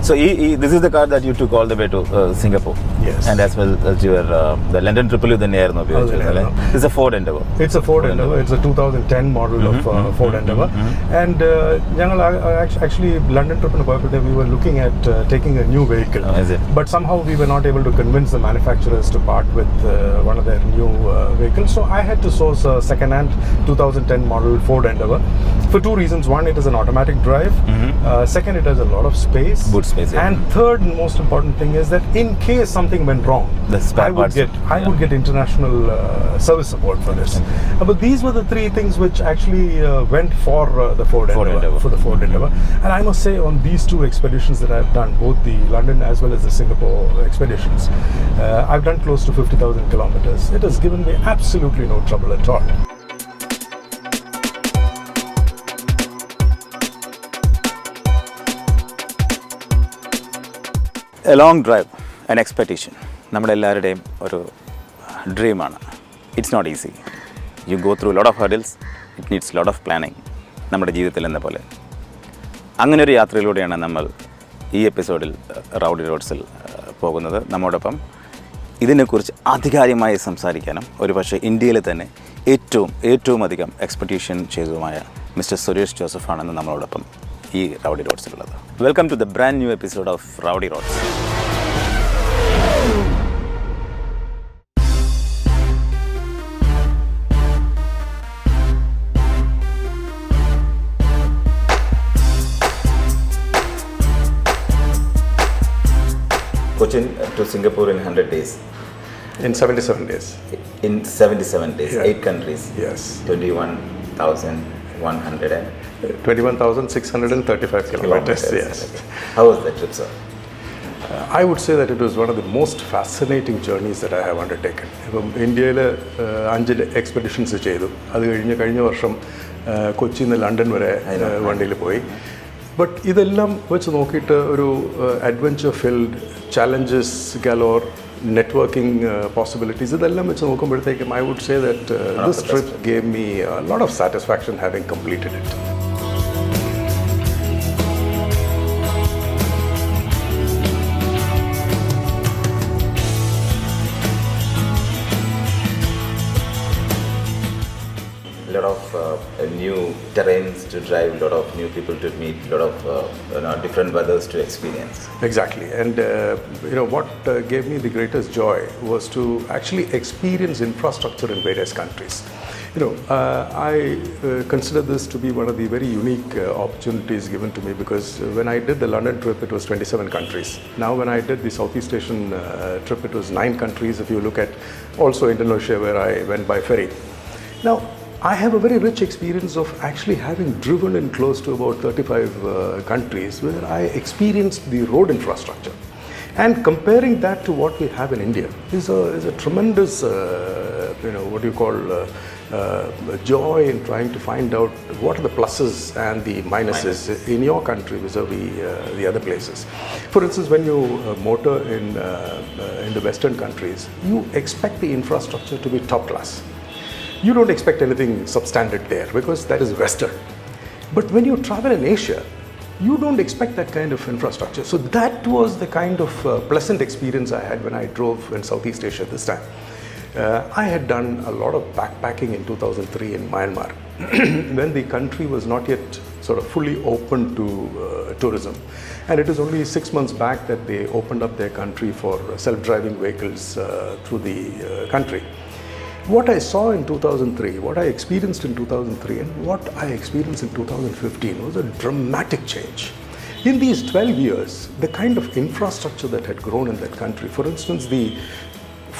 So this is the car that you took all the way to Singapore. Yes. And as well as your the London trip It's a Ford Endeavour. It's a Ford Endeavour. It's a 2010 model of Ford Endeavour. And actually London trip we were looking at taking a new vehicle. Is it? But somehow we were not able to convince the manufacturers to part with one of their new vehicles. So I had to source a second-hand 2010 model Ford Endeavour for two reasons. One, it is an automatic drive. Second, it has a lot of space. Boot space. Yeah. And third and most important thing is that in case something went wrong, I would get international service support for this. But these were the three things which actually went for the Ford Endeavour. And I must say, on these two expeditions that I've done, both the London as well as the Singapore expeditions, I've done close to 50,000 kilometers. It has given me absolutely no trouble at all. A long drive, an expedition. നമ്മുടെ എല്ലാവരുടെയും ഒരു ഡ്രീമാണ്. It's not easy. You go through lot of hurdles. It needs lot of planning. നമ്മുടെ ജീവിതത്തിൽ എന്ന പോലെ അങ്ങനെ ഒരു യാത്രയിലൂടെയാണ് നമ്മൾ ഈ എപ്പിസോഡിൽ റൗഡി റോഡ്സിൽ പോകുന്നത്. നമ്മോടൊപ്പം ഇതിനെക്കുറിച്ച് ആധികാരികമായി സംസാരിക്കാനും ഒരുപക്ഷെ ഇന്ത്യയിലെ തന്നെ ഏറ്റവും അധികം എക്സ്പെഡിഷൻ ചെയ്തതുമായ മിസ്റ്റർ സുരേഷ് ജോസഫാണെന്ന് നമ്മളോടൊപ്പം ഈ റൗഡി റോഡ്സിലുള്ളത്. Welcome to the brand new episode of Rowdy Roads. Kochi to Singapore in 100 days. In 77 days. In 77 days, Yeah. 8 countries. Yes. 21,635 kilometers. Yes. How was that trip, sir? I would say that it was one of the most fascinating journeys that I have undertaken. ഇപ്പം ഇന്ത്യയിൽ 5 expeditions ചെയ്തു. അത് കഴിഞ്ഞ വർഷം കൊച്ചിയിൽ നിന്ന് London വരെ വണ്ടിയിൽ പോയി. ബട്ട് ഇതെല്ലാം വെച്ച് നോക്കിയിട്ട് ഒരു adventure field, challenges galore, networking possibilities, ഇതെല്ലാം വെച്ച് നോക്കുമ്പോഴത്തേക്കും I would say that this trip gave me a lot of satisfaction having completed it. Lot of new terrains to drive, lot of new people to meet, lot of different weathers to experience. Exactly, and what gave me the greatest joy was to actually experience infrastructure in various countries. I consider this to be one of the very unique opportunities given to me, because when I did the London trip, it was 27 countries. Now when I did the Southeast Asian trip, it was 9 countries. If you look at also Indonesia, where I went by ferry. Now, I have a very rich experience of actually having driven in close to about 35 countries where I experienced the road infrastructure. And comparing that to what we have in India is a tremendous, joy in trying to find out what are the pluses and the minuses in your country vis-a-vis the other places. For instance, when you motor in the Western countries, you expect the infrastructure to be top class. You don't expect anything substandard there because that is Western. But when you travel in Asia, you don't expect that kind of infrastructure. So that was the kind of pleasant experience I had when I drove in Southeast Asia this time. I had done a lot of backpacking in 2003 in Myanmar when the country was not yet sort of fully open to tourism. And it is only 6 months back that they opened up their country for self-driving vehicles through the country. What I saw in 2003, what I experienced in 2003 and what I experienced in 2015 was a dramatic change. In these 12 years, the kind of infrastructure that had grown in that country, for instance, the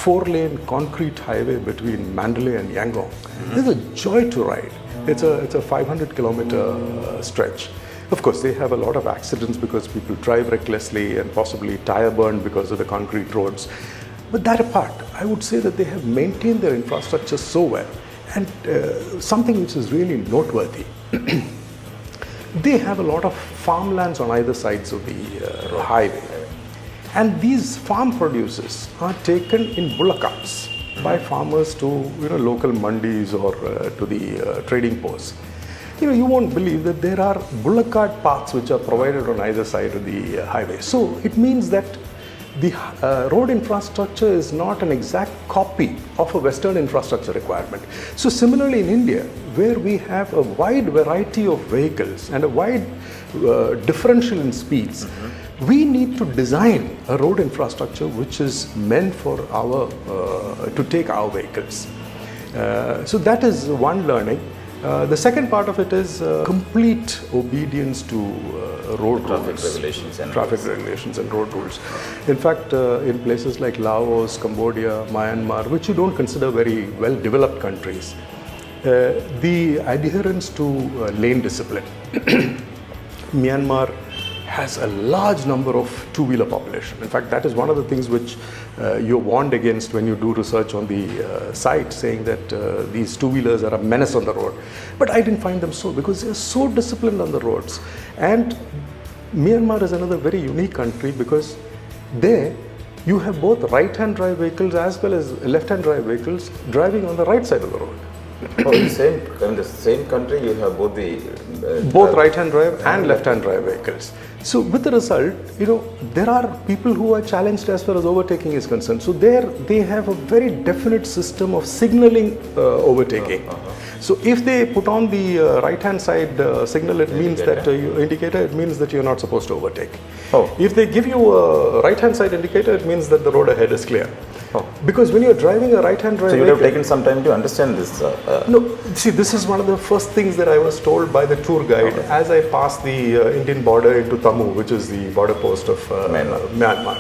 4-lane concrete highway between Mandalay and Yangon, is a joy to ride. It's a 500-kilometer stretch. Of course, they have a lot of accidents because people drive recklessly and possibly tire burn because of the concrete roads. But that apart, I would say that they have maintained their infrastructure so well. And something which is really noteworthy, they have a lot of farmlands on either sides of the highway. And these farm produces are taken in bullock carts by farmers to local mandis or to the trading posts. you won't believe that there are bullock cart paths which are provided on either side of the highway. So it means that the road infrastructure is not an exact copy of a Western infrastructure requirement. So similarly in India, where we have a wide variety of vehicles and a wide differential in speeds, we need to design a road infrastructure which is meant for to take our vehicles. So that is one learning. The second part of it is complete obedience to road traffic regulations and road rules. In fact, in places like Laos, Cambodia, Myanmar, which you don't consider very well developed countries, the adherence to lane discipline. Myanmar has a large number of two-wheeler population. In fact, that is one of the things which you're warned against when you do research on the site, saying that these two-wheelers are a menace on the road. But I didn't find them so, because they're so disciplined on the roads. And Myanmar is another very unique country, because there you have both right-hand drive vehicles as well as left-hand drive vehicles driving on the right side of the road. In the same country, you have both right-hand drive and left-hand drive vehicles. So with the result, there are people who are challenged as far as overtaking is concerned. So there they have a very definite system of signaling overtaking. So if they put on the right-hand side signal, it means that indicator, it means that you're not supposed to overtake. If they give you a right-hand side indicator, it means that the road ahead is clear. Because when you're driving a right-hand drive, so you would have taken some time to understand this. No, see, this is one of the first things that I was told by the tour guide as I passed the Indian border into Tamu, which is the border post of Myanmar.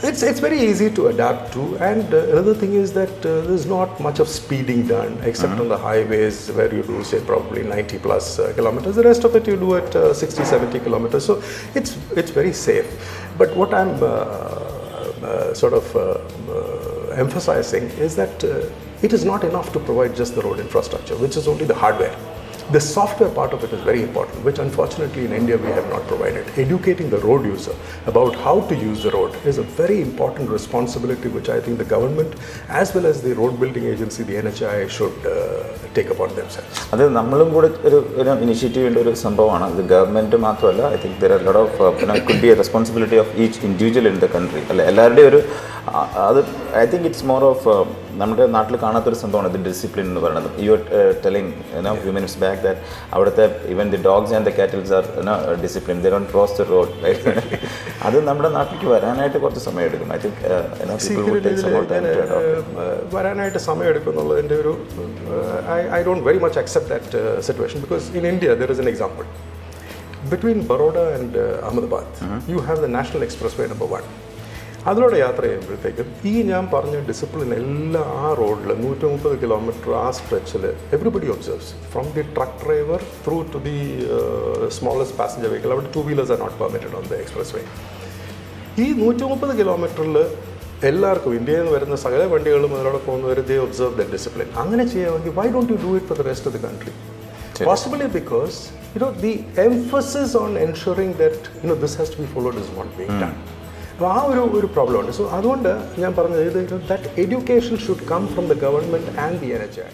It's very easy to adapt to, and another thing is that there's not much of speeding done except on the highways where you do, say, probably 90 plus kilometers. The rest of it you do at 60, 70 kilometers. So it's very safe. But what I'm emphasizing is that it is not enough to provide just the road infrastructure, which is only the hardware. The software part of it is very important, which unfortunately in India we have not provided. Educating the road user about how to use the road is a very important responsibility, which I think the government as well as the road building agency, the NHI, should take upon themselves. അത് നമ്മളും കൂടെ ഒരു ഇനിഷ്യേറ്റീവിൻ്റെ ഒരു സംഭവമാണ്. ഇത് government മാത്രമല്ല, I think there are lot of could be a responsibility of each individual in the country. അല്ല, എല്ലാവരുടെയും ഒരു അത് I think it's more of നമ്മുടെ നാട്ടിൽ കാണാത്തൊരു സംഭവമാണ് ഇത് ഡിസിപ്ലിൻ എന്ന് പറയുന്നത്. You are telling few minutes back that അവിടുത്തെ even the dogs and the cattles are discipline, they don't cross the road. അത് നമ്മുടെ നാട്ടിലേക്ക് വരാനായിട്ട് കുറച്ച് സമയം എടുക്കും. ഐ തിങ്ക് വരാനായിട്ട് സമയം എടുക്കും എന്നുള്ളതിൻ്റെ ഒരു I don't very much accept that situation, because in India there is an example. Between Baroda and Ahmedabad, you have the National Expressway number 1. അതിലൂടെ യാത്ര ചെയ്യുമ്പോഴത്തേക്കും ഈ ഞാൻ പറഞ്ഞ ഡിസിപ്ലിൻ എല്ലാ ആ റോഡിൽ 130 കിലോമീറ്റർ ആ സ്ട്രെച്ചിൽ everybody observes, from the truck driver through to the smallest passenger vehicle. അവിടെ 2 wheelers are not permitted on the express way. ഈ 130 കിലോമീറ്ററിൽ എല്ലാവർക്കും ഇന്ത്യയിൽ നിന്ന് വരുന്ന സകല വണ്ടികളും അതിലൂടെ പോകുന്നവർ ദേ ഒബ്സർവ് ദ ഡിസിപ്ലിൻ. അങ്ങനെ ചെയ്യാമെങ്കിൽ why don't you do it for the rest of the country? Possibly because the emphasis on ensuring that this has to be followed is not being done. അപ്പോൾ ആ ഒരു പ്രോബ്ലം ഉണ്ട്. So അതുകൊണ്ട് ഞാൻ പറഞ്ഞത് that education should come from the government and the NHI.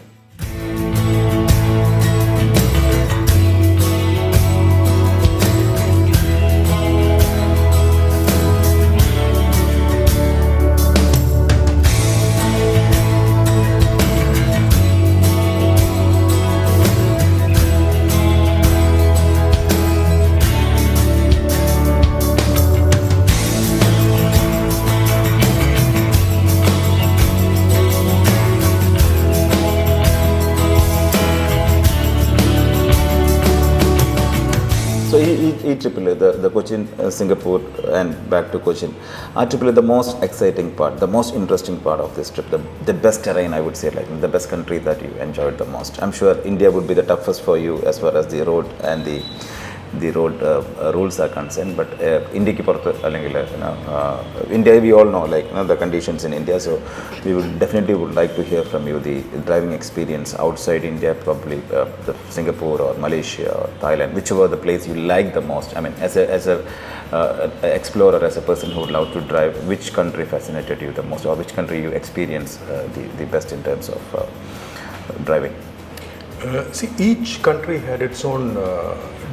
So ഈ ട്രിപ്പിൽ the Cochin, Singapore and back to Cochin, ആ ട്രിപ്പിൽ the most exciting part, the most interesting part of this trip, the best terrain, I would say, like the best country that you enjoyed the most. I'm sure India would be the toughest for you as far as the road and the road rules are concerned, but India പുറത്ത് അല്ലെങ്കിൽ India, we all know like the conditions in India, so we would definitely like to hear from you the driving experience outside India, probably the Singapore or Malaysia or Thailand, whichever the place you like the most. I mean, as a explorer, as a person who would love to drive, which country fascinated you the most, or which country you experience the best in terms of driving? See, each country had its own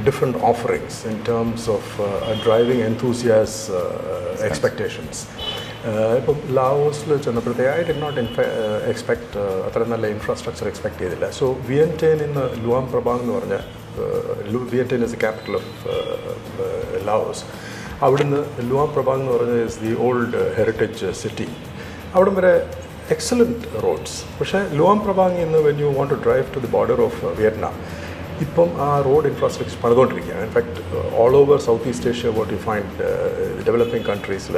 different offerings in terms of driving enthusiast expectations. ഇപ്പം ലാവോസിൽ ചെന്നപ്പോഴത്തേക്ക് I did not expect അത്ര നല്ല infrastructure expect ചെയ്തില്ല. So വിയൻറ്റൈനിൽ നിന്ന് Luang Prabang എന്ന് പറഞ്ഞ Vientiane is a capital of Laos. അവിടുന്ന് ലുവാം പ്രഭാങ് എന്ന് പറഞ്ഞ is the old heritage city. അവിടം വരെ എക്സലൻറ്റ് റോഡ്സ്. പക്ഷേ ലുവാം പ്രഭാങ്ങിൽ നിന്ന് when you want to drive to the border of Vietnam, ഇപ്പം ആ റോഡ് ഇൻഫ്രാസ്ട്രക്ചർ പണിതുകൊണ്ടിരിക്കുകയാണ്. In fact all over South East Asia what you find developing കൺട്രീസിൽ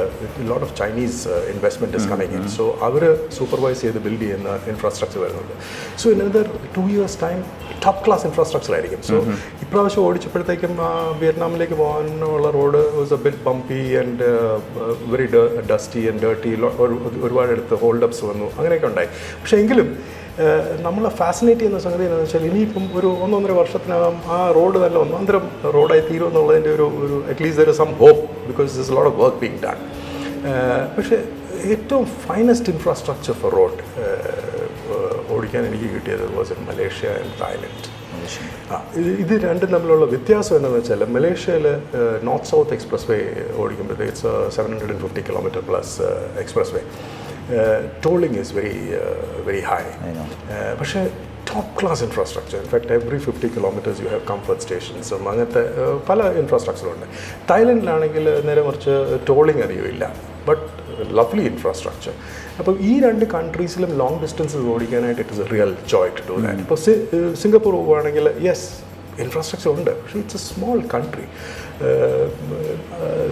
lot of Chinese investment is coming in. So അവർ supervise ചെയ്ത് build ചെയ്യുന്ന infrastructure വരുന്നുണ്ട്. So in another 2 years time top class infrastructure ആയിരിക്കും. So ഇപ്രാവശ്യം ഓടിച്ചപ്പോഴത്തേക്കും വിയറ്റ്നാമിലേക്ക് പോകാനുള്ള road was a bit bumpy and very dusty and dirty. ഒരുപാടെടുത്ത് ഹോൾഡ് അപ്സ് വന്നു, അങ്ങനെയൊക്കെ ഉണ്ടായി. പക്ഷേ എങ്കിലും നമ്മളെ ഫാസിനേറ്റ് ചെയ്യുന്ന സംഗതി എന്താണെന്ന് വെച്ചാൽ ഇനിയിപ്പം ഒരു 1-1.5 വർഷത്തിനകം ആ റോഡ് നല്ല ഒന്നാന്തരം റോഡായി തീരും എന്നുള്ളതിൻ്റെ ഒരു at least there is some hope, because this a lot of work being done. പക്ഷേ ഏറ്റവും ഫൈനസ്റ്റ് ഇൻഫ്രാസ്ട്രക്ചർ ഫോർ റോഡ് ഓടിക്കാൻ എനിക്ക് കിട്ടിയത് was in Malaysia and Thailand. ഇത് രണ്ടും തമ്മിലുള്ള വ്യത്യാസം എന്താണെന്ന് വെച്ചാൽ മലേഷ്യയിൽ നോർത്ത് സൗത്ത് എക്സ്പ്രസ് വേ ഓടിക്കുമ്പോഴത്തേക്ക് it's 750 kilometer plus express way. Tolling is very high. പക്ഷേ top class infrastructure. In fact every 50 kilometers you have comfort സ്റ്റേഷൻസും അങ്ങനത്തെ പല ഇൻഫ്രാസ്ട്രക്ചറുണ്ട്. തായ്ലൻഡിലാണെങ്കിൽ നേരെ കുറച്ച് ടോളിങ് അറിയില്ല, ബട്ട് ലവ്ലി ഇൻഫ്രാസ്ട്രക്ചർ. അപ്പോൾ ഈ രണ്ട് കൺട്രീസിലും ലോങ് ഡിസ്റ്റൻസസ് ഓടിക്കാനായിട്ട് it is a real joy to do that. ഇപ്പോൾ സിംഗപ്പൂർ പോവുകയാണെങ്കിൽ യെസ് ഇൻഫ്രാസ്ട്രക്ചർ ഉണ്ട്, പക്ഷേ ഇറ്റ്സ് എ സ്മോൾ കൺട്രി.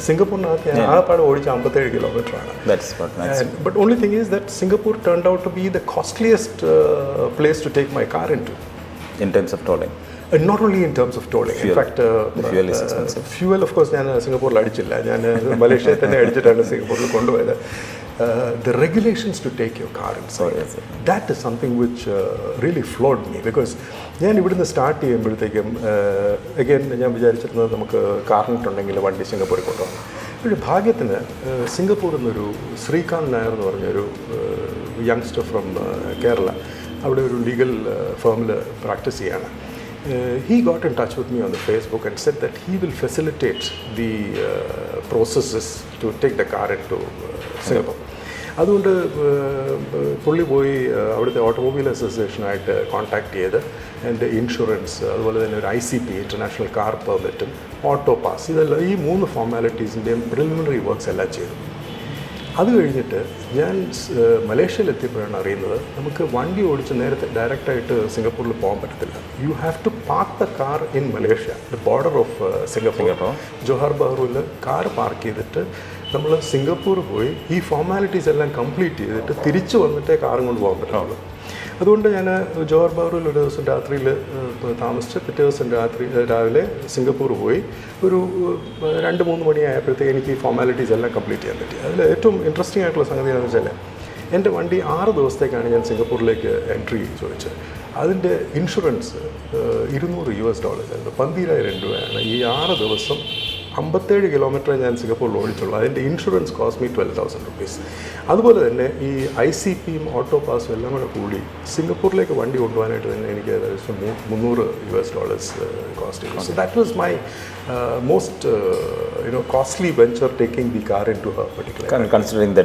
സിംഗപ്പൂരിനകത്ത് ഞാൻ ആകെപ്പാടെ ഓടിച്ച 57 കിലോമീറ്ററാണ്. But only thing is that Singapore turned out to be the costliest place to take my car in terms of tolling. Not only in terms of tolling. In fact, fuel is expensive. Fuel, of course, ഞാൻ സിംഗപ്പൂരിൽ അടിച്ചില്ല. ഞാൻ മലേഷ്യയിൽ തന്നെ അടിച്ചിട്ടാണ് സിംഗപ്പൂരിൽ കൊണ്ടുപോയത്. The regulations to take your car inside, that is something which really floored me, because ഞാൻ ഇവിടുന്ന് സ്റ്റാർട്ട് ചെയ്യുമ്പോഴത്തേക്കും അഗൈൻ ഞാൻ വിചാരിച്ചിരുന്നത് നമുക്ക് കാറിനിട്ടുണ്ടെങ്കിൽ വണ്ടി സിംഗപ്പൂരിൽ കൊണ്ടുപോകാം. പക്ഷേ ഭാഗ്യത്തിന് സിംഗപ്പൂരിൽ നിന്നൊരു ശ്രീകാന്ത് നായർ എന്ന് പറഞ്ഞൊരു യങ്സ്റ്റർ ഫ്രം കേരള അവിടെ ഒരു ലീഗൽ ഫേമിൽ പ്രാക്ടീസ് ചെയ്യാണ്. He got in touch with me on the Facebook and said that he will facilitate the processes to take the car into Singapore. അതുകൊണ്ട് പുള്ളി പോയി അവിടുത്തെ ഓട്ടോമൊബൈൽ അസോസിയേഷനായിട്ട് കോൺടാക്ട് ചെയ്ത് എൻ്റെ ഇൻഷുറൻസ്, അതുപോലെ തന്നെ ഒരു ICP ഇൻ്റർനാഷണൽ കാർ പെർമിറ്റും ഓട്ടോ പാസ്, ഇതെല്ലാം ഈ 3 ഫോർമാലിറ്റീസിൻ്റെയും പ്രിലിമിനറി വർക്ക്സ് എല്ലാം ചെയ്തു. അത് കഴിഞ്ഞിട്ട് ഞാൻ മലേഷ്യയിലെത്തിയപ്പോഴാണ് അറിയുന്നത് നമുക്ക് വണ്ടി ഓടിച്ച് നേരത്തെ ഡയറക്റ്റായിട്ട് സിംഗപ്പൂരിൽ പോകാൻ പറ്റത്തില്ല. You have to park the car in Malaysia, the border of Singapore. Johor ബാറൂരിൽ കാർ പാർക്ക് ചെയ്തിട്ട് നമ്മൾ സിംഗപ്പൂർ പോയി ഈ ഫോർമാലിറ്റീസ് എല്ലാം കംപ്ലീറ്റ് ചെയ്തിട്ട് തിരിച്ച് വന്നിട്ടേ കാറും കൊണ്ട് പോകാൻ പറ്റുള്ളൂ. അതുകൊണ്ട് ഞാൻ ജോഹാർ ബാറൂരിൽ ഒരു ദിവസം രാത്രിയിൽ താമസിച്ച് പിറ്റേ ദിവസം രാവിലെ സിംഗപ്പൂർ പോയി ഒരു 2-3 മണിയായപ്പോഴത്തേക്ക് എനിക്ക് ഈ ഫോർമാലിറ്റീസ് എല്ലാം കംപ്ലീറ്റ് ചെയ്യാൻ പറ്റി. അതിൽ ഏറ്റവും ഇൻട്രസ്റ്റിംഗ് ആയിട്ടുള്ള സംഗതി എന്താണെന്ന് വെച്ചാൽ എൻ്റെ വണ്ടി 6 ദിവസത്തേക്കാണ് ഞാൻ സിംഗപ്പൂരിലേക്ക് എൻട്രി ചോദിച്ചത്. അതിൻ്റെ ഇൻഷുറൻസ് $200 ആയിരുന്നു, 12,000 രൂപയാണ്. ഈ 6 ദിവസം 57 കിലോമീറ്റർ ഞാൻ സിംഗപ്പൂരിൽ ഓടിച്ചുള്ളൂ. അതിൻ്റെ ഇൻഷുറൻസ് കോസ്റ്റ് മീ $12,000. അതുപോലെ തന്നെ ഈ ICPയും ഓട്ടോ പാസും എല്ലാം കൂടെ കൂടി സിംഗപ്പൂരിലേക്ക് വണ്ടി കൊണ്ടുപോകാനായിട്ട് തന്നെ എനിക്ക് ഏകദേശം $300 കോസ്റ്റ് ചെയ്തു. So that was my most costly venture, taking the car into a particular country. Considering the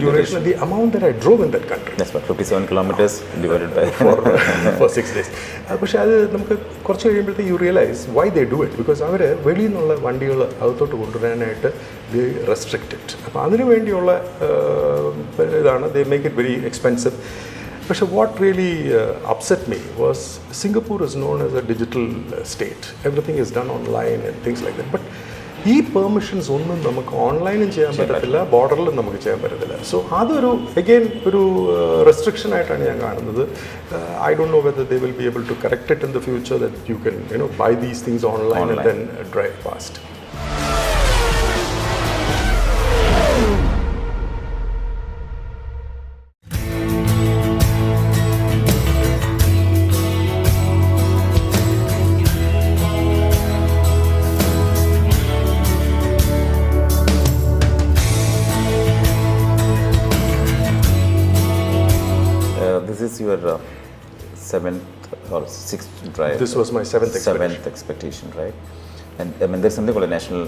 duration and the amount that I drove in that country. That's what 57 kilometers divided by for 6 days. പക്ഷേ അത് നമുക്ക് കുറച്ച് കഴിയുമ്പോഴത്തേക്ക് you realise why they do it, because അവർ വെളിയിൽ നിന്നുള്ള വണ്ടികൾ അകത്തോട്ട് കൊണ്ടുവരാനായിട്ട് ദേ റെസ്ട്രിക്റ്റ് ഇറ്റ്. അപ്പോൾ അതിനു വേണ്ടിയുള്ള ഇതാണ്, they make it very expensive. പക്ഷേ what really upset me was Singapore is known as a digital state. Everything is done online and things like that. But ഈ പെർമിഷൻസ് ഒന്നും നമുക്ക് ഓൺലൈനും ചെയ്യാൻ പറ്റത്തില്ല, ബോർഡറിലും നമുക്ക് ചെയ്യാൻ പറ്റത്തില്ല. സോ അതൊരു അഗെയിൻ ഒരു റെസ്ട്രിക്ഷൻ ആയിട്ടാണ് ഞാൻ കാണുന്നത്. I don't know whether they will be able to correct it in the future, that you can buy these things online and then drive fast. This is your 7th or 6th drive. This was my seventh expedition. Seventh expedition, right? And I mean, there's something called a national.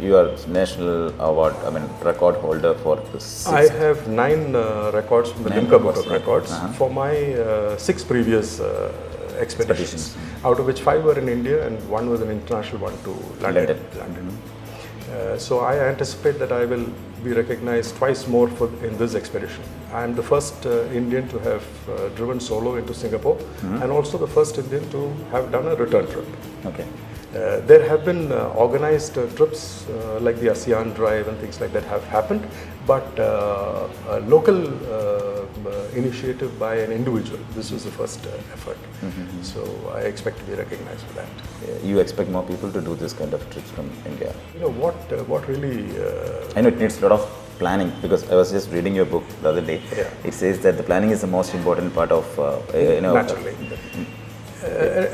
You are national award. I mean, record holder for the 6th. I have 9 records from the Limca Book of Records for my 6 previous expeditions, out of which 5 were in India and 1 was an international one to London. So I anticipate that I will be recognized twice more in this expedition. I am the first Indian to have driven solo into Singapore and also the first Indian to have done a return trip. Okay. There have been organized trips like the ASEAN Drive and things like that have happened, but a local initiative by an individual, this was the first effort. So I expect to be recognized for that. You expect more people to do this kind of trips from India? You know, what really... I know it needs a lot of planning, because I was just reading your book the other day. Yeah. It says that the planning is the most important part of, Naturally.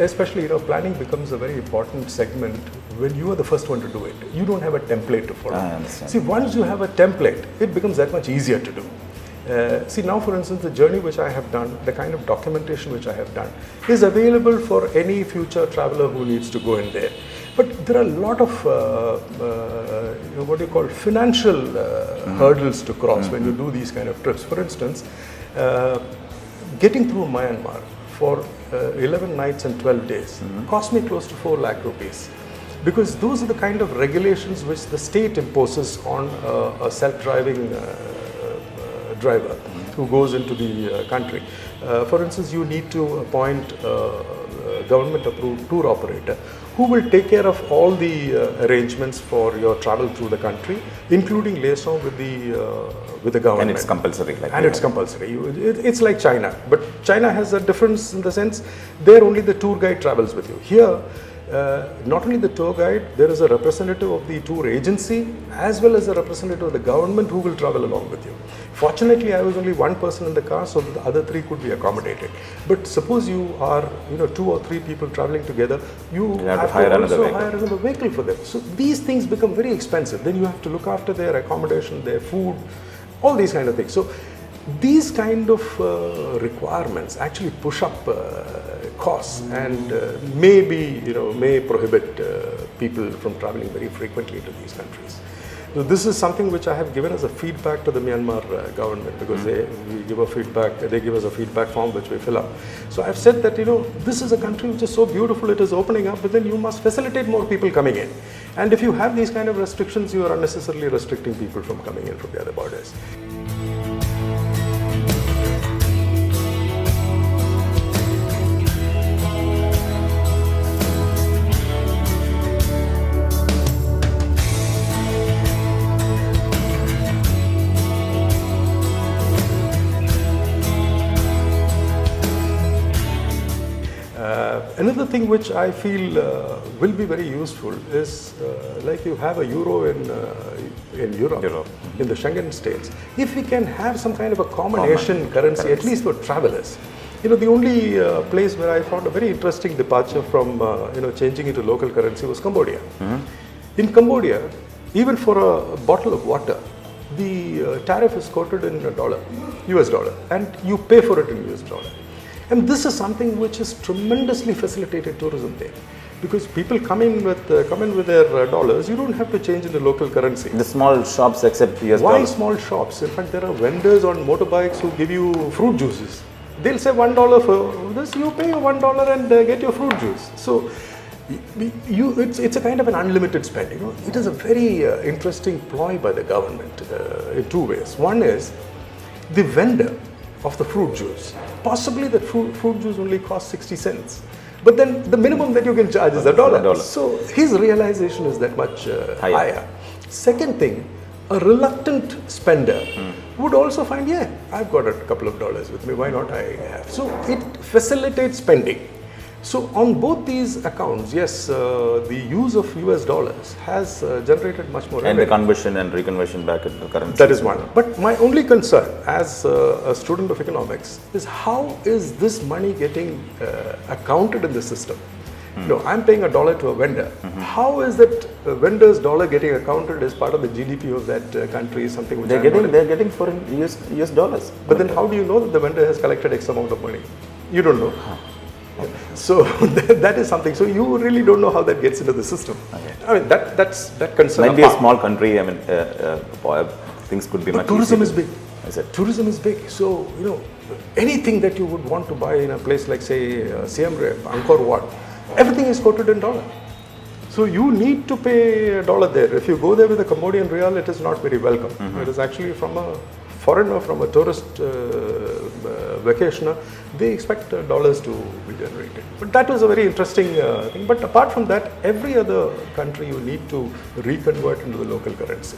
Especially, planning becomes a very important segment when you are the first one to do it. You don't have a template to follow. I understand. See, once you have a template, it becomes that much easier to do. See, now for instance, the journey which I have done, the kind of documentation which I have done, is available for any future traveler who needs to go in there. But there are a lot of what you call financial hurdles to cross when you do these kind of trips. For instance, getting through Myanmar for 11 nights and 12 days cost me close to 4 lakh rupees, because those are the kind of regulations which the state imposes on a self-driving driver who goes into the country. For instance, you need to appoint a government-approved tour operator who will take care of all the arrangements for your travel through the country, including liaison with the government. And it's compulsory. It's compulsory. It's like China, but China has a difference in the sense there only the tour guide travels with you. Here, not only the tour guide, there is a representative of the tour agency as well as a representative of the government who will travel along with you. Fortunately, I was only one person in the car, so the other 3 could be accommodated. But suppose you are 2 or 3 people traveling together, you have to hire another vehicle for them. So these things become very expensive. Then you have to look after their accommodation, their food, all these kind of things. So these kind of requirements actually push up costs and may prohibit people from traveling very frequently to these countries. So this is something which I have given as a feedback to the Myanmar government, because they give us a feedback form which we fill up. So I've said that this is a country which is so beautiful, it is opening up, but then you must facilitate more people coming in. And if you have these kind of restrictions, you are unnecessarily restricting people from coming in from the other borders. Another thing which I feel will be very useful is like you have a euro in Europe, in the Schengen states. If we can have some kind of a common Asian currency, at least for travelers. The only place where I found a very interesting departure from changing into local currency was Cambodia. In Cambodia, even for a bottle of water, the tariff is quoted in US dollar, and you pay for it in US dollar. And this is something which has tremendously facilitated tourism there, because people come in with their dollars. You don't have to change into local currency. The small shops accept US Why dollars? Small shops? In fact, there are vendors on motorbikes who give you fruit juices. They'll say $1 for this. You pay $1 and get your fruit juice. So it's a kind of an unlimited spend. It is a very interesting ploy by the government in 2 ways. One is the vendor of the fruit juice. Possibly that fruit juice only costs 60 cents. But then the minimum that you can charge is $1. So his realization is that much higher. Second thing, a reluctant spender would also find, I've got a couple of dollars with me, why not I have? So it facilitates spending. So on both these accounts, yes, the use of US dollars has generated much more revenue. And the conversion and reconversion back into currency. That is one. But my only concern as a student of economics is how is this money getting accounted in the system? I'm paying $1 to a vendor. How is that vendor's dollar getting accounted as part of the GDP of that country? Something which they're getting foreign US dollars. But then how do you know that the vendor has collected X amount of money? You don't know. So that is something. So you really don't know how that gets into the system. Okay. I mean, that concern. Might be a small country. I mean, things could be But much tourism easier. is big. Is it? Tourism is big. So, you know, anything that you would want to buy in a place like, say, Siem Reap, Angkor Wat, everything is quoted in dollar. So you need to pay $1 there. If you go there with a Cambodian real, it is not very welcome. It is actually from a foreigner, from a tourist vacationer, they expect dollars to be generated. But that was a very interesting thing. But apart from that, every other country you need to reconvert into the local currency.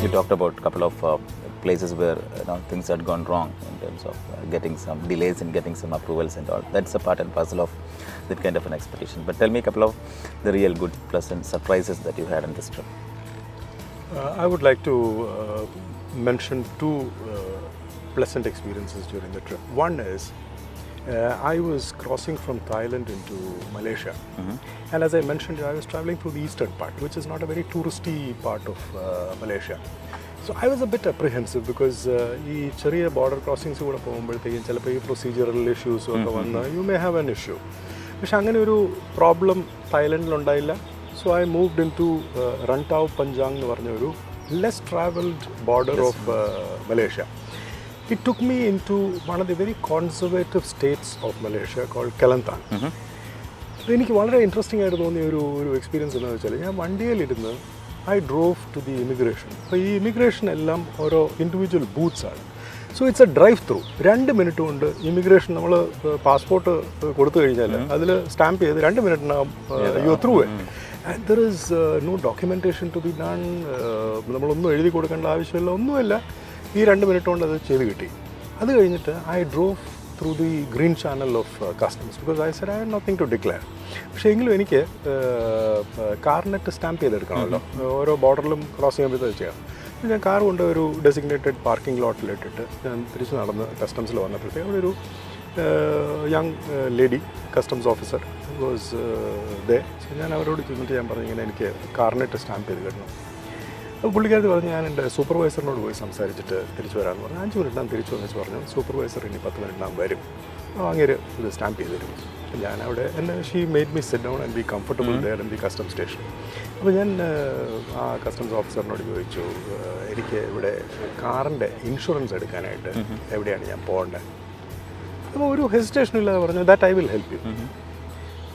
You talked about a couple of places where things had gone wrong in terms of getting some delays in getting some approvals and all. That's a part and parcel of that kind of an expedition. But tell me a couple of the real good pleasant surprises that you had on this trip. I would like to mention two pleasant experiences during the trip. One is I was crossing from Thailand into Malaysia. And as I mentioned, I was traveling through the eastern part, which is not a very touristy part of Malaysia. So I was a bit apprehensive because ഈ ചെറിയ border crossings കൂടെ പോകുമ്പോഴത്തേക്കും ചിലപ്പോൾ ഈ procedural issues ഒക്കെ വന്ന് you may have an issue. പക്ഷെ അങ്ങനെ ഒരു problem തായ്ലൻഡിലുണ്ടായില്ല. So I moved into Rantau Panjang എന്ന് പറഞ്ഞ ഒരു less traveled border of Malaysia. It took me into one of the very conservative states of Malaysia called Kelantan. എനിക്ക് വളരെ interesting ആയിട്ട് തോന്നിയ ഒരു എക്സ്പീരിയൻസ് എന്താണെന്ന് വെച്ചാൽ ഞാൻ വണ്ടിയിലിരുന്ന് I drove to the immigration. അപ്പോൾ ഈ ഇമിഗ്രേഷൻ എല്ലാം ഓരോ ഇൻഡിവിജ്വൽ ബൂത്ത്സ് ആണ്. So it's a drive through. 2 minute കൊണ്ട് ഇമിഗ്രേഷൻ നമ്മൾ പാസ്പോർട്ട് കൊടുത്തു കഴിഞ്ഞാൽ അതിൽ സ്റ്റാമ്പ് ചെയ്ത് 2 മിനിറ്റിനകം you through it. And there is no documentation to be done. നമ്മളൊന്നും എഴുതി കൊടുക്കേണ്ട ആവശ്യമില്ല, ഒന്നുമില്ല. ഈ 2 മിനിറ്റ് കൊണ്ട് അത് ചെയ്ത് കിട്ടി. അത് കഴിഞ്ഞിട്ട് I drove through the green channel of customs because I said I have nothing to declare. പക്ഷേ എങ്കിലും എനിക്ക് കാറിനെറ്റ് സ്റ്റാമ്പ് ചെയ്തെടുക്കണമല്ലോ, ഓരോ ബോർഡറിലും ക്രോസ് ചെയ്യുമ്പോഴത്തേക്ക് ചെയ്യാം. ഞാൻ കാർ കൊണ്ട് ഒരു ഡെസിഗ്നേറ്റഡ് പാർക്കിംഗ് ലോട്ടിലിട്ടിട്ട് ഞാൻ തിരിച്ച് നടന്ന് കസ്റ്റംസിൽ വന്നപ്പോഴത്തേക്ക് അവിടെ ഒരു young lady customs officer was there. ഞാൻ അവരോട് ചെന്നിട്ട് ഞാൻ പറഞ്ഞു ഇങ്ങനെ എനിക്ക് കാറിനെറ്റ് സ്റ്റാമ്പ് ചെയ്ത് കിട്ടണം. അപ്പോൾ പുള്ളിക്കാരത്തി പറഞ്ഞ് ഞാൻ എൻ്റെ സൂപ്പർവൈസറിനോട് പോയി സംസാരിച്ചിട്ട് തിരിച്ചു വരാമെന്ന് പറഞ്ഞു. 5 മിനിറ്റ് തിരിച്ചു വന്നിച്ച് പറഞ്ഞു സൂപ്പർവൈസർ ഇനി 10 മിനിറ്റ് വരും, അങ്ങനെ ഇത് സ്റ്റാമ്പ് ചെയ്ത് തരും. ഞാൻ അവിടെ എന്നെ she made me sit down and be comfortable there in the custom station. അപ്പോൾ ഞാൻ ആ കസ്റ്റംസ് ഓഫീസറിനോട് ചോദിച്ചു എനിക്ക് ഇവിടെ കാറിൻ്റെ ഇൻഷുറൻസ് എടുക്കാനായിട്ട് എവിടെയാണ് ഞാൻ പോകേണ്ടത്. അപ്പോൾ ഒരു ഹെസിറ്റേഷൻ ഇല്ലാതെ പറഞ്ഞു that I will help you.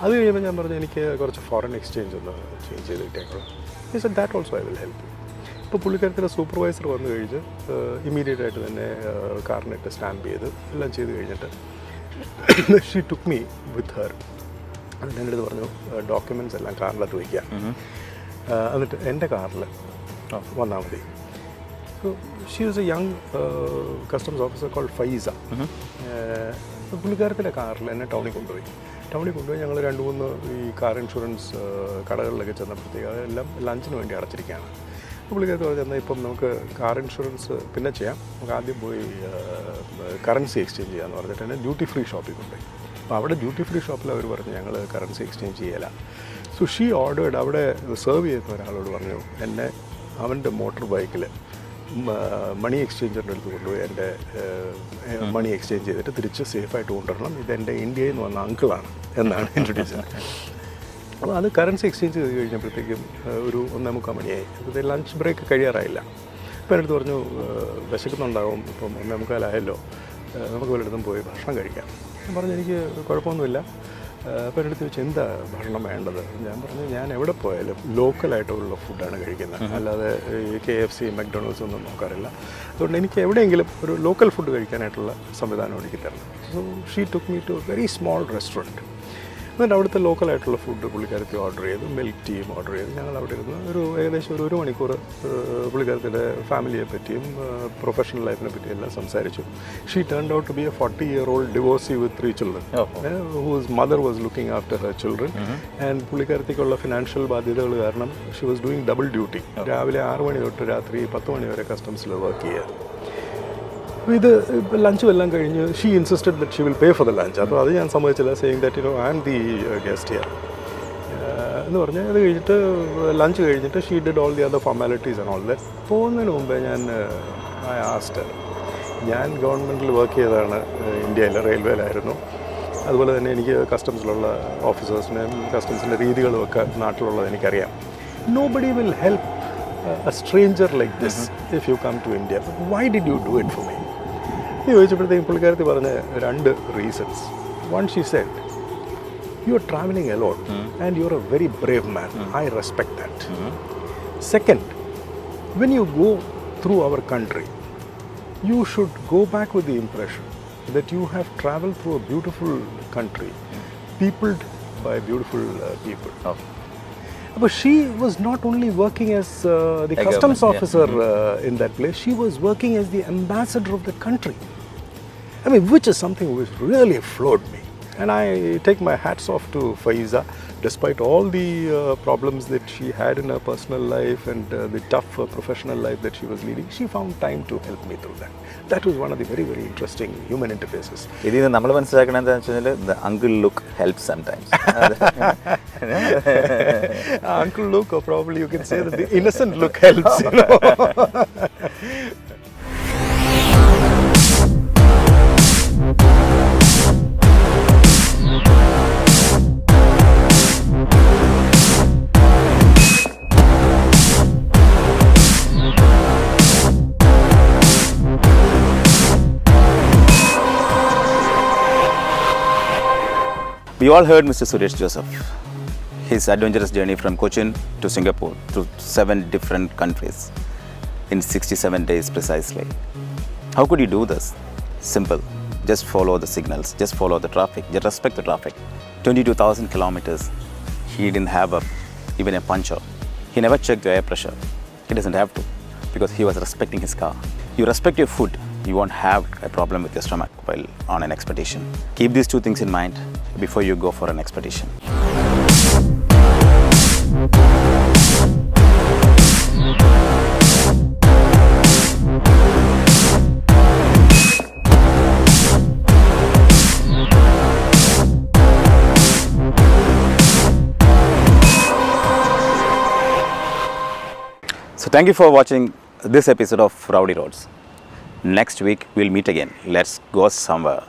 അത് കഴിയുമ്പോൾ ഞാൻ പറഞ്ഞു എനിക്ക് കുറച്ച് ഫോറിൻ എക്സ്ചേഞ്ച് ഒന്ന് ചേഞ്ച് ചെയ്ത് കിട്ടിയേക്കണം. ഈ said that also I will help you. ഇപ്പോൾ പുള്ളിക്കാരത്തിൻ്റെ സൂപ്പർവൈസർ വന്നു കഴിഞ്ഞ് ഇമ്മീഡിയറ്റ് ആയിട്ട് തന്നെ കാറിനിട്ട് സ്റ്റാമ്പ് ചെയ്ത് എല്ലാം ചെയ്ത് കഴിഞ്ഞിട്ട് she took me with her. അത് എൻ്റെ അടുത്ത് പറഞ്ഞു ഡോക്യുമെൻറ്റ്സ് എല്ലാം കാറിനകത്ത് വയ്ക്കുക, എന്നിട്ട് എൻ്റെ കാറിൽ വന്നാൽ മതി. So she was a young customs officer called Faiza. പുള്ളിക്കാരത്തിൻ്റെ കാറിൽ എന്നെ ടൗണിൽ കൊണ്ടുപോയി ഞങ്ങൾ 2-3 ഈ കാർ ഇൻഷുറൻസ് കടകളിലൊക്കെ ചെന്നപ്പോഴത്തേക്ക് അതെല്ലാം ലഞ്ചിന് വേണ്ടി അടച്ചിരിക്കുകയാണ്. പുള്ളിക്കാരത്ത് പറഞ്ഞാൽ ഇപ്പം നമുക്ക് കാർ ഇൻഷുറൻസ് പിന്നെ ചെയ്യാം, നമുക്ക് ആദ്യം പോയി കറൻസി എക്സ്ചേഞ്ച് ചെയ്യാമെന്ന് പറഞ്ഞിട്ട് എന്നെ ഡ്യൂട്ടി ഫ്രീ ഷോപ്പിൽ കൊണ്ടുപോയി. അപ്പോൾ അവിടെ ഡ്യൂട്ടി ഫ്രീ ഷോപ്പിൽ അവർ പറഞ്ഞു ഞങ്ങൾ കറൻസി എക്സ്ചേഞ്ച് ചെയ്യല. സോ ഷീ ഓർഡേഡ് അവിടെ സെർവ് ചെയ്യുന്ന ഒരാളോട് പറഞ്ഞു എന്നെ അവൻ്റെ മോട്ടോർ ബൈക്കിൽ മണി എക്സ്ചേഞ്ചറിൻ്റെ അടുത്ത് കൊണ്ടുപോയി എൻ്റെ മണി എക്സ്ചേഞ്ച് ചെയ്തിട്ട് തിരിച്ച് സേഫായിട്ട് കൊണ്ടുവരണം, ഇതെൻ്റെ ഇന്ത്യയിൽ നിന്ന് വന്ന അങ്കിളാണ് എന്നാണ് ഇൻട്രൊഡ്യൂസ് ചെയ്തത്. അപ്പോൾ അത് കറൻസി എക്സ്ചേഞ്ച് ചെയ്ത് കഴിഞ്ഞപ്പോഴത്തേക്കും ഒരു 1:45 മണിയായി. അപ്പോൾ ലഞ്ച് ബ്രേക്ക് കഴിയാറായില്ല. അപ്പോൾ എൻ്റെ അടുത്ത് പറഞ്ഞു വിശക്കുന്നുണ്ടാവും, ഇപ്പം 1:45 നമുക്ക് വല്ലയിടത്തും പോയി ഭക്ഷണം കഴിക്കാം. ഞാൻ പറഞ്ഞു എനിക്ക് കുഴപ്പമൊന്നുമില്ല. അപ്പോൾ എൻ്റെ അടുത്ത് ചോദിച്ചു എന്താ ഭക്ഷണം വേണ്ടത്. ഞാൻ പറഞ്ഞു ഞാൻ എവിടെ പോയാലും ലോക്കലായിട്ടുള്ള ഫുഡാണ് കഴിക്കുന്നത്, അല്ലാതെ ഈ KFC മക്ഡൊണാൾഡ്സ് ഒന്നും നോക്കാറില്ല. അതുകൊണ്ട് എനിക്ക് എവിടെയെങ്കിലും ഒരു ലോക്കൽ ഫുഡ് കഴിക്കാനായിട്ടുള്ള സംവിധാനം എനിക്ക് തരണം. So she took me to a very small restaurant. എന്നിട്ട് അവിടുത്തെ ലോക്കലായിട്ടുള്ള ഫുഡ് പുള്ളിക്കാരത്തി ഓർഡർ ചെയ്തു, മിൽക്ക് ടീയും ഓർഡർ ചെയ്തു. ഞങ്ങൾ അവിടെ ഇരുന്ന് ഏകദേശം ഒരു മണിക്കൂർ പുള്ളിക്കാരത്തിൻ്റെ ഫാമിലിയെ പറ്റിയും പ്രൊഫഷണൽ ലൈഫിനെ പറ്റിയും എല്ലാം സംസാരിച്ചു. She turned out to be a 40-year-old divorcee with 3 children, whose mother was looking after her children. And പുള്ളിക്കാരത്തിക്കുള്ള ഫിനാൻഷ്യൽ ബാധ്യതകൾ കാരണം she was doing double duty. രാവിലെ 6 മണി തൊട്ട് രാത്രി 10 മണി വരെ കസ്റ്റംസിൽ വർക്ക് ചെയ്യുക. ഇത് ലഞ്ചും എല്ലാം കഴിഞ്ഞ് she insisted that she will pay for the lunch. അപ്പോൾ അത് ഞാൻ സമ്മതിച്ചില്ല, saying that I am the guest here എന്ന് പറഞ്ഞ് അത് കഴിഞ്ഞിട്ട് ലഞ്ച് കഴിഞ്ഞിട്ട് she did all the other formalities and all that. പോകുന്നതിന് മുമ്പേ ഞാൻ ഞാൻ ഗവൺമെൻറ്റിൽ വർക്ക് ചെയ്തതാണ്, ഇന്ത്യയിൽ റെയിൽവേയിലായിരുന്നു. അതുപോലെ തന്നെ എനിക്ക് കസ്റ്റംസിലുള്ള ഓഫീസേഴ്സിനെയും കസ്റ്റംസിൻ്റെ രീതികളും ഒക്കെ നാട്ടിലുള്ളത് എനിക്കറിയാം. Nobody will help a stranger like this if you come to India. But why did you do it for me? ഈ ചോദിച്ചപ്പോഴത്തേക്കും പുള്ളിക്കാരത്തി പറഞ്ഞ 2 reasons. One, she said, you are traveling alone and you are a very brave man. I respect that. Second, when you go through our country, you should go back with the impression that you have traveled through a beautiful country, peopled by beautiful people. But she was not only working as the customs officer in that place, she was working as the ambassador of the country. I mean, which is something which really floored me. And I take my hats off to Faiza. Despite all the problems that she had in her personal life and the tough professional life that she was leading, she found time to help me through that. That was one of the very, very interesting human interfaces. ഇതിൽ നിന്ന് നമ്മൾ മനസ്സിലാക്കണം എന്താണെന്ന് വെച്ച് കഴിഞ്ഞാൽ the uncle look helps sometimes. Uncle look, or probably you can say that the innocent look helps, you know. We all heard Mr. Suresh Joseph, his adventurous journey from Kochi to Singapore through 7 different countries in 67 days precisely. How could you do this? Simple. Just follow the signals, just follow the traffic, just respect the traffic. 22,000 kilometers. He didn't have even a puncher. He never checked the air pressure. He doesn't have to because he was respecting his car. You respect your food, you won't have a problem with your stomach while on an expedition. Keep these 2 things in mind before you go for an expedition. So thank you for watching this episode of Rowdi Roads. Next week we'll meet again. Let's go somewhere.